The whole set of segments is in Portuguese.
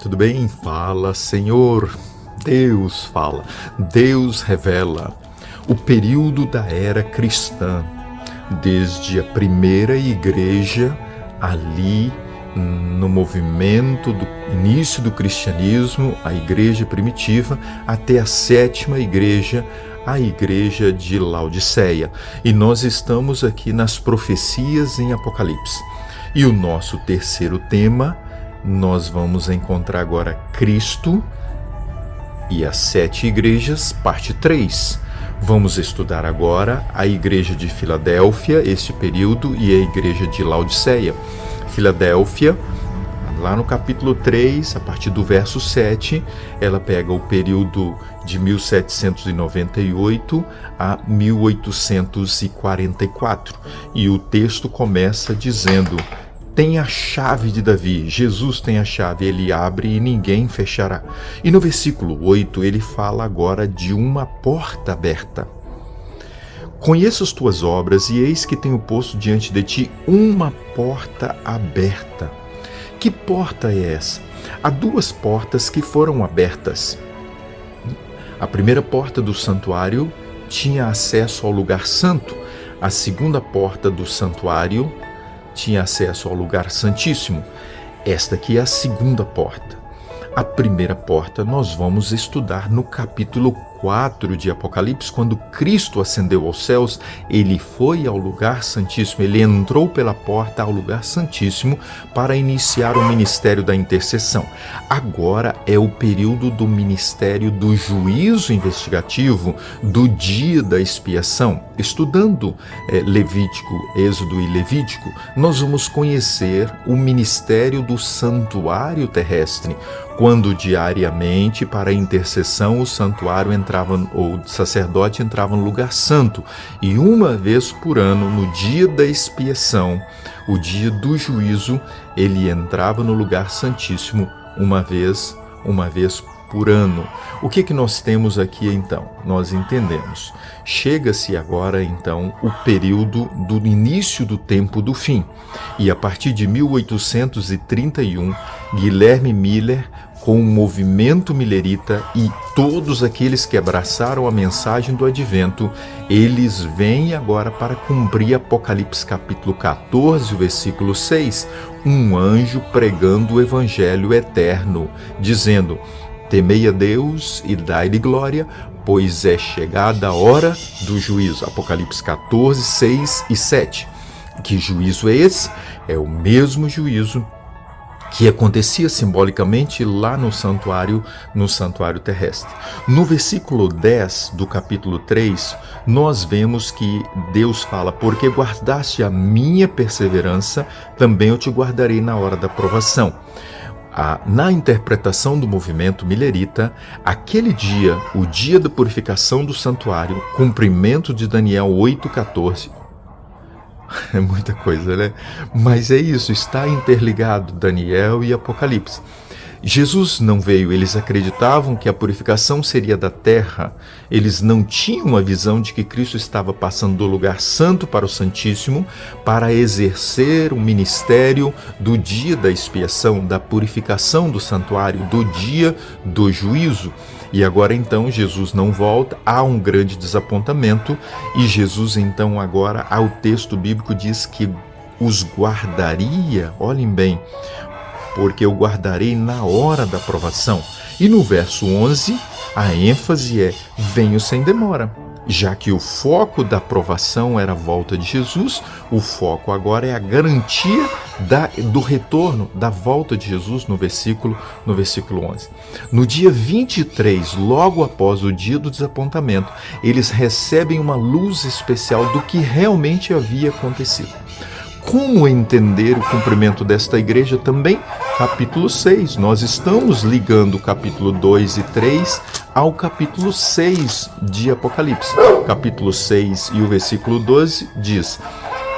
Tudo bem? Fala, Senhor. Deus fala, Deus revela. O período da era cristã, desde a primeira igreja, ali no movimento do início do cristianismo, a igreja primitiva, até a sétima igreja, a igreja de Laodiceia. E nós estamos aqui nas profecias em Apocalipse. E o nosso terceiro tema, nós vamos encontrar agora Cristo e as 7 igrejas, parte 3. Vamos estudar agora a igreja de Filadélfia, este período, e a igreja de Laodiceia. Filadélfia, lá no capítulo 3, a partir do verso 7, ela pega o período de 1798 a 1844. E o texto começa dizendo: tem a chave de Davi, Jesus tem a chave, ele abre e ninguém fechará. E no versículo 8 ele fala agora de uma porta aberta. Conheço as tuas obras e eis que tenho posto diante de ti uma porta aberta. Que porta é essa? Há 2 portas que foram abertas. A primeira porta do santuário tinha acesso ao lugar santo. A segunda porta do santuário tinha acesso ao lugar santíssimo. Esta aqui é a segunda porta. A primeira porta nós vamos estudar no capítulo 4 de Apocalipse, quando Cristo ascendeu aos céus, ele foi ao lugar santíssimo, ele entrou pela porta ao lugar santíssimo para iniciar o ministério da intercessão. Agora é o período do ministério do juízo investigativo, do dia da expiação. Estudando Levítico, Êxodo e Levítico, nós vamos conhecer o ministério do santuário terrestre, quando diariamente, para a intercessão, o santuário entrava, ou o sacerdote entrava no lugar santo, e uma vez por ano, no dia da expiação, o dia do juízo, ele entrava no lugar santíssimo uma vez por ano. O que nós temos aqui então? Nós entendemos. Chega-se agora então o período do início do tempo do fim. E a partir de 1831, Guilherme Miller, com o movimento millerita e todos aqueles que abraçaram a mensagem do advento, eles vêm agora para cumprir Apocalipse capítulo 14, versículo 6, um anjo pregando o evangelho eterno, dizendo: temei a Deus e dai-lhe glória, pois é chegada a hora do juízo. Apocalipse 14, 6 e 7. Que juízo é esse? É o mesmo juízo que acontecia simbolicamente lá no santuário terrestre. No versículo 10 do capítulo 3, nós vemos que Deus fala: porque guardaste a minha perseverança, também eu te guardarei na hora da provação. Na interpretação do movimento millerita, aquele dia, o dia da purificação do santuário, cumprimento de Daniel 8,14, é muita coisa, né? Mas é isso, está interligado Daniel e Apocalipse. Jesus não veio, eles acreditavam que a purificação seria da terra, eles não tinham a visão de que Cristo estava passando do lugar santo para o santíssimo para exercer o ministério do dia da expiação, da purificação do santuário, do dia do juízo. E agora então Jesus não volta, há um grande desapontamento, e Jesus então agora, ao texto bíblico diz que os guardaria, olhem bem, porque eu guardarei na hora da provação. E no verso 11, a ênfase é: venho sem demora. Já que o foco da provação era a volta de Jesus, o foco agora é a garantia do retorno, da volta de Jesus, no versículo 11. No dia 23, logo após o dia do desapontamento, eles recebem uma luz especial do que realmente havia acontecido. Como entender o cumprimento desta igreja também? Capítulo 6. Nós estamos ligando o capítulo 2 e 3 ao capítulo 6 de Apocalipse. Capítulo 6 e o versículo 12 diz: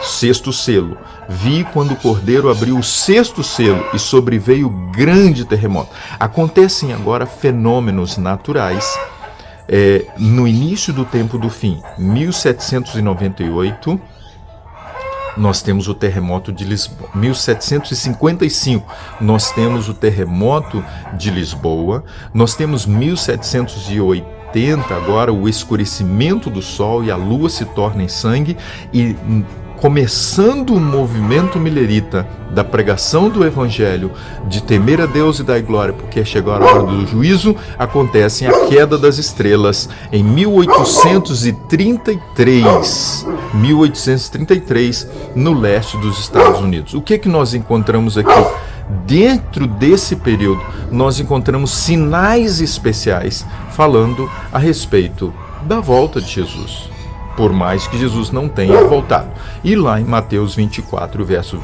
sexto selo. Vi quando o Cordeiro abriu o sexto selo e sobreveio grande terremoto. Acontecem agora fenômenos naturais. No início do tempo do fim, 1798, nós temos o terremoto de Lisboa. 1755, nós temos o terremoto de Lisboa. Nós temos 1780, agora o escurecimento do sol e a lua se torna em sangue, e começando o movimento milerita da pregação do evangelho, de temer a Deus e dar glória, porque chegou a hora do juízo, acontece a queda das estrelas em 1833, no leste dos Estados Unidos. O que nós encontramos aqui? Dentro desse período, nós encontramos sinais especiais falando a respeito da volta de Jesus, por mais que Jesus não tenha voltado. E lá em Mateus 24, verso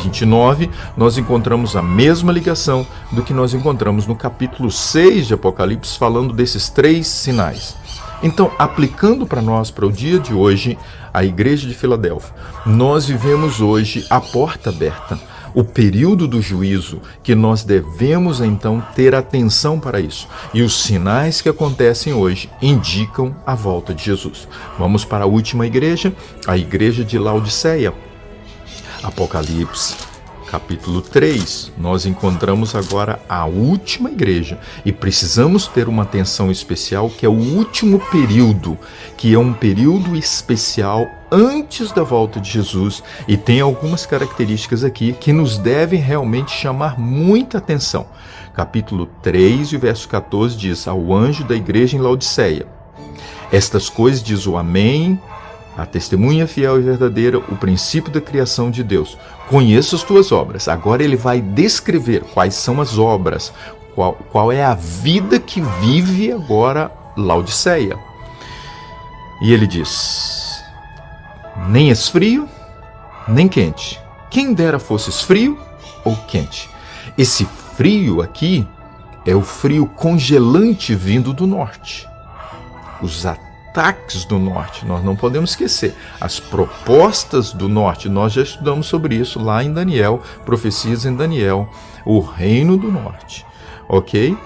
29, nós encontramos a mesma ligação do que nós encontramos no capítulo 6 de Apocalipse, falando desses 3 sinais. Então, aplicando para nós, para o dia de hoje, a igreja de Filadélfia, nós vivemos hoje a porta aberta, o período do juízo, que nós devemos então ter atenção para isso. E os sinais que acontecem hoje indicam a volta de Jesus. Vamos para a última igreja, a igreja de Laodiceia. Apocalipse, capítulo 3, nós encontramos agora a última igreja. E precisamos ter uma atenção especial, que é o último período, que é um período especial antes da volta de Jesus, e tem algumas características aqui que nos devem realmente chamar muita atenção. Capítulo 3, e verso 14 diz: ao anjo da igreja em Laodiceia, estas coisas diz o Amém, a testemunha fiel e verdadeira, o princípio da criação de Deus. Conheço as tuas obras. Agora ele vai descrever quais são as obras, qual é a vida que vive agora Laodiceia. E ele diz: nem és frio, nem quente. Quem dera fosses frio ou quente. Esse frio aqui é o frio congelante vindo do norte. Os ataques do norte, nós não podemos esquecer. As propostas do norte, nós já estudamos sobre isso lá em Daniel, profecias em Daniel, o reino do norte. Ok?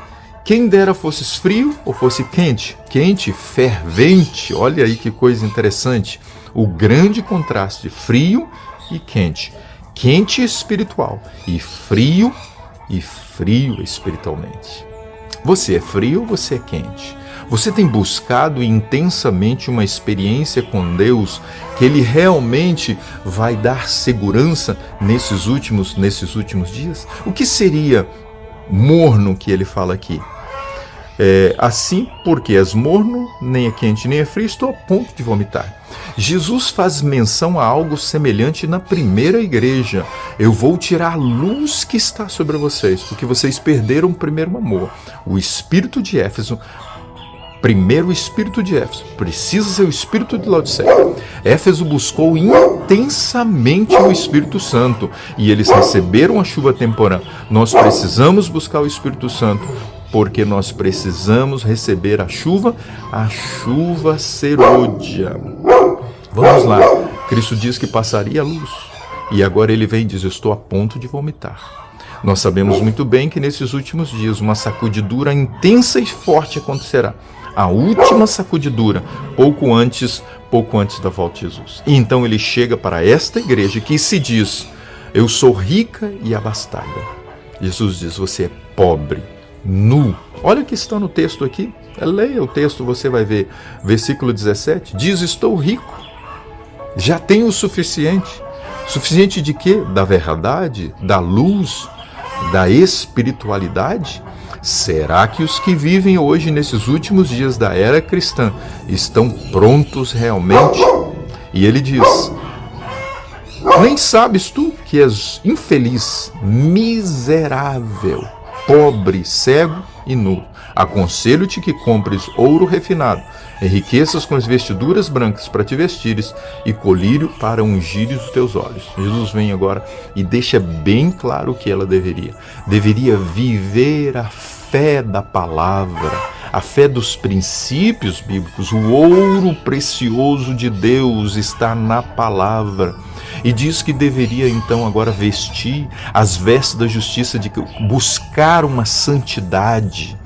Quem dera fosses frio ou fosse quente. Quente, fervente. Olha aí que coisa interessante. O grande contraste, frio e quente. Quente espiritual e frio espiritualmente. Você é frio ou você é quente? Você tem buscado intensamente uma experiência com Deus que Ele realmente vai dar segurança nesses últimos dias? O que seria morno que ele fala aqui? Assim, porque és morno, nem é quente nem é frio, estou a ponto de vomitar. Jesus faz menção a algo semelhante na primeira igreja. Eu vou tirar a luz que está sobre vocês, porque vocês perderam o primeiro amor. O espírito de Éfeso, primeiro o espírito de Éfeso, precisa ser o espírito de Laodiceia. Éfeso buscou intensamente o Espírito Santo e eles receberam a chuva temporã. Nós precisamos buscar o Espírito Santo, porque nós precisamos receber a chuva serôdia. Vamos lá. Cristo diz que passaria a luz, e agora ele vem e diz: eu estou a ponto de vomitar. Nós sabemos muito bem que nesses últimos dias uma sacudidura intensa e forte acontecerá. A última sacudidura, pouco antes da volta de Jesus. E então ele chega para esta igreja que se diz: eu sou rica e abastada. Jesus diz: você é pobre, nu. Olha o que está no texto aqui. Leia o texto, você vai ver. Versículo 17. Diz: estou rico. Já tenho o suficiente. Suficiente de quê? Da verdade, da luz, da espiritualidade? Será que os que vivem hoje nesses últimos dias da era cristã estão prontos realmente? E ele diz: nem sabes tu que és infeliz, miserável, pobre, cego e nu? Aconselho-te que compres ouro refinado, enriqueças com as vestiduras brancas para te vestires e colírio para ungires os teus olhos. Jesus vem agora e deixa bem claro o que ela deveria viver a fé da palavra, a fé dos princípios bíblicos. O ouro precioso de Deus está na palavra. E diz que deveria então agora vestir as vestes da justiça, de buscar uma santidade.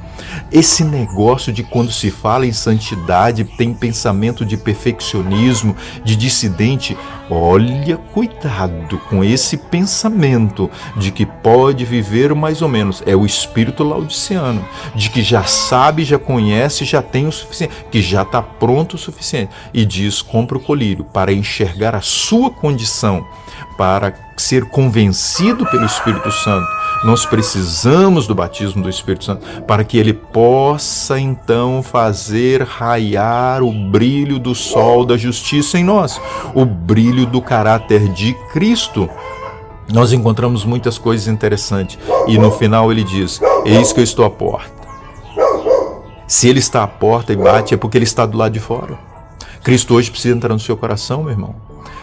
Esse negócio de quando se fala em santidade, tem pensamento de perfeccionismo, de dissidente. Olha, cuidado com esse pensamento de que pode viver mais ou menos. É o espírito laodiceano, de que já sabe, já conhece, já tem o suficiente, que já está pronto o suficiente. E diz, compra o colírio para enxergar a sua condição, para ser convencido pelo Espírito Santo. Nós precisamos do batismo do Espírito Santo para que ele possa então fazer raiar o brilho do sol da justiça em nós, o brilho do caráter de Cristo. Nós encontramos muitas coisas interessantes e no final ele diz, eis que eu estou à porta. Se ele está à porta e bate, é porque ele está do lado de fora. Cristo hoje precisa entrar no seu coração, meu irmão.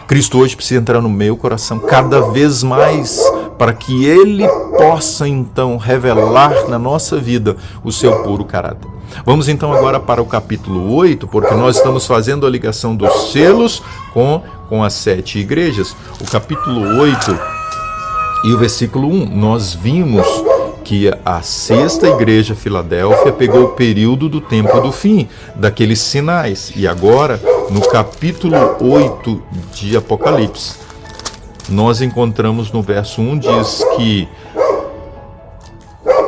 Cristo hoje precisa entrar no meu coração cada vez mais, para que ele possa então revelar na nossa vida o seu puro caráter. Vamos então agora para o capítulo 8, porque nós estamos fazendo a ligação dos selos com as 7 igrejas. O capítulo 8 e o versículo 1, nós vimos que a 6ª igreja Filadélfia pegou o período do tempo do fim, daqueles sinais. E agora, no capítulo 8 de Apocalipse, nós encontramos no verso 1, diz que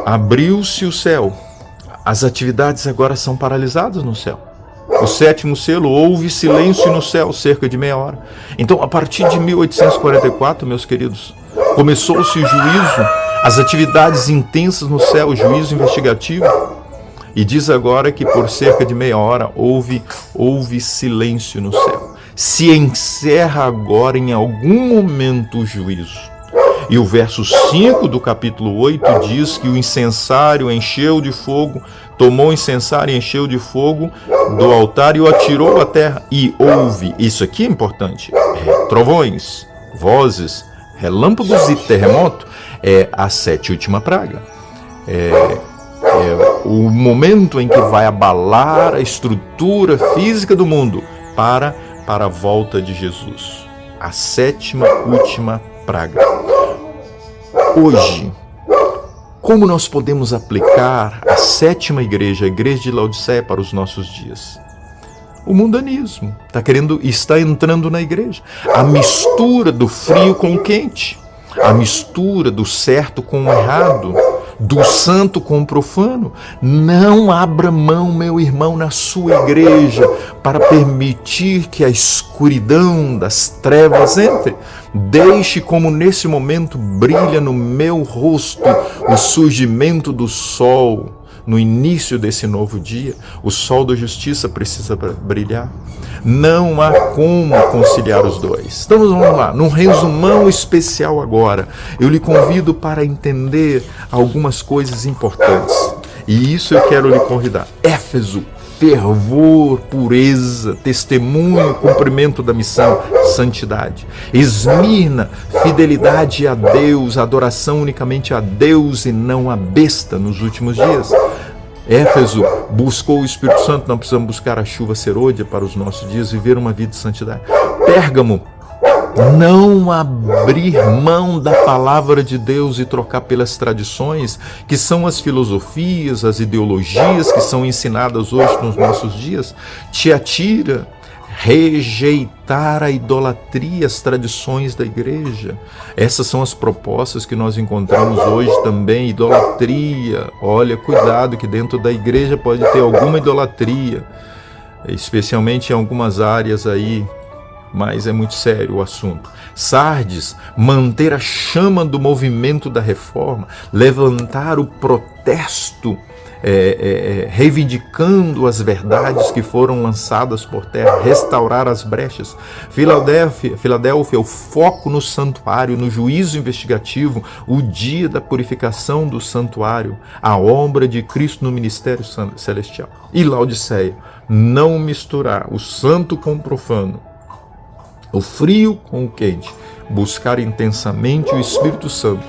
abriu-se o céu. As atividades agora são paralisadas no céu. O 7º selo, houve silêncio no céu, cerca de meia hora. Então, a partir de 1844, meus queridos, começou-se o juízo, as atividades intensas no céu, o juízo investigativo. E diz agora que por cerca de meia hora houve silêncio no céu. Se encerra agora em algum momento o juízo. E o verso 5 do capítulo 8 diz que o incensário encheu de fogo, tomou o incensário e encheu de fogo do altar e o atirou à terra. E houve, isso aqui é importante, trovões, vozes, relâmpagos e terremoto. É a 7ª praga. É o momento em que vai abalar a estrutura física do mundo para a volta de Jesus. A 7ª última praga. Hoje, como nós podemos aplicar a 7ª igreja, a igreja de Laodiceia, para os nossos dias? O mundanismo está entrando na igreja. A mistura do frio com o quente. A mistura do certo com o errado, do santo com o profano. Não abra mão, meu irmão, na sua igreja para permitir que a escuridão das trevas entre. Deixe como nesse momento brilha no meu rosto o surgimento do sol. No início desse novo dia, o sol da justiça precisa brilhar. Não há como conciliar os dois. Então vamos lá, num resumão especial agora, eu lhe convido para entender algumas coisas importantes. E isso eu quero lhe convidar. Éfeso, fervor, pureza, testemunho, cumprimento da missão, santidade. Esmirna, fidelidade a Deus, adoração unicamente a Deus e não a besta nos últimos dias. Éfeso buscou o Espírito Santo, não precisamos buscar a chuva serôdia para os nossos dias, viver uma vida de santidade. Pérgamo, não abrir mão da palavra de Deus e trocar pelas tradições, que são as filosofias, as ideologias que são ensinadas hoje nos nossos dias. Tiatira, rejeitar a idolatria, as tradições da igreja. Essas são as propostas que nós encontramos hoje também. Idolatria, olha, cuidado que dentro da igreja pode ter alguma idolatria, especialmente em algumas áreas aí, mas é muito sério o assunto. Sardes, manter a chama do movimento da reforma, levantar o protesto, reivindicando as verdades que foram lançadas por terra, restaurar as brechas. Filadélfia, o foco no santuário, no juízo investigativo, o dia da purificação do santuário, a obra de Cristo no ministério celestial. E Laodiceia, não misturar o santo com o profano, o frio com o quente, buscar intensamente o Espírito Santo,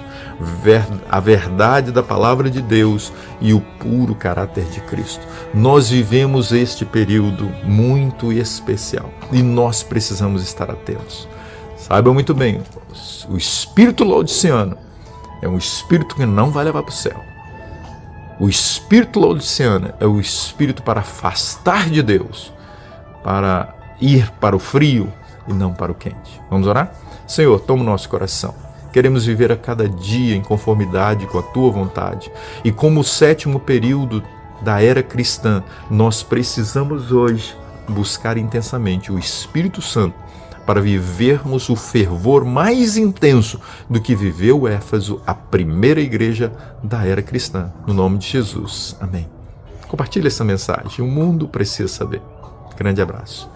a verdade da palavra de Deus e o puro caráter de Cristo. Nós vivemos este período muito especial e nós precisamos estar atentos. Saiba muito bem, o espírito laodiceano é um espírito que não vai levar para o céu. O espírito laodiceano é o espírito para afastar de Deus, para ir para o frio e não para o quente. Vamos orar? Senhor, toma o nosso coração. Queremos viver a cada dia em conformidade com a Tua vontade. E como o 7º período da era cristã, nós precisamos hoje buscar intensamente o Espírito Santo para vivermos o fervor mais intenso do que viveu Éfeso, a primeira igreja da era cristã. No nome de Jesus. Amém. Compartilhe essa mensagem. O mundo precisa saber. Grande abraço.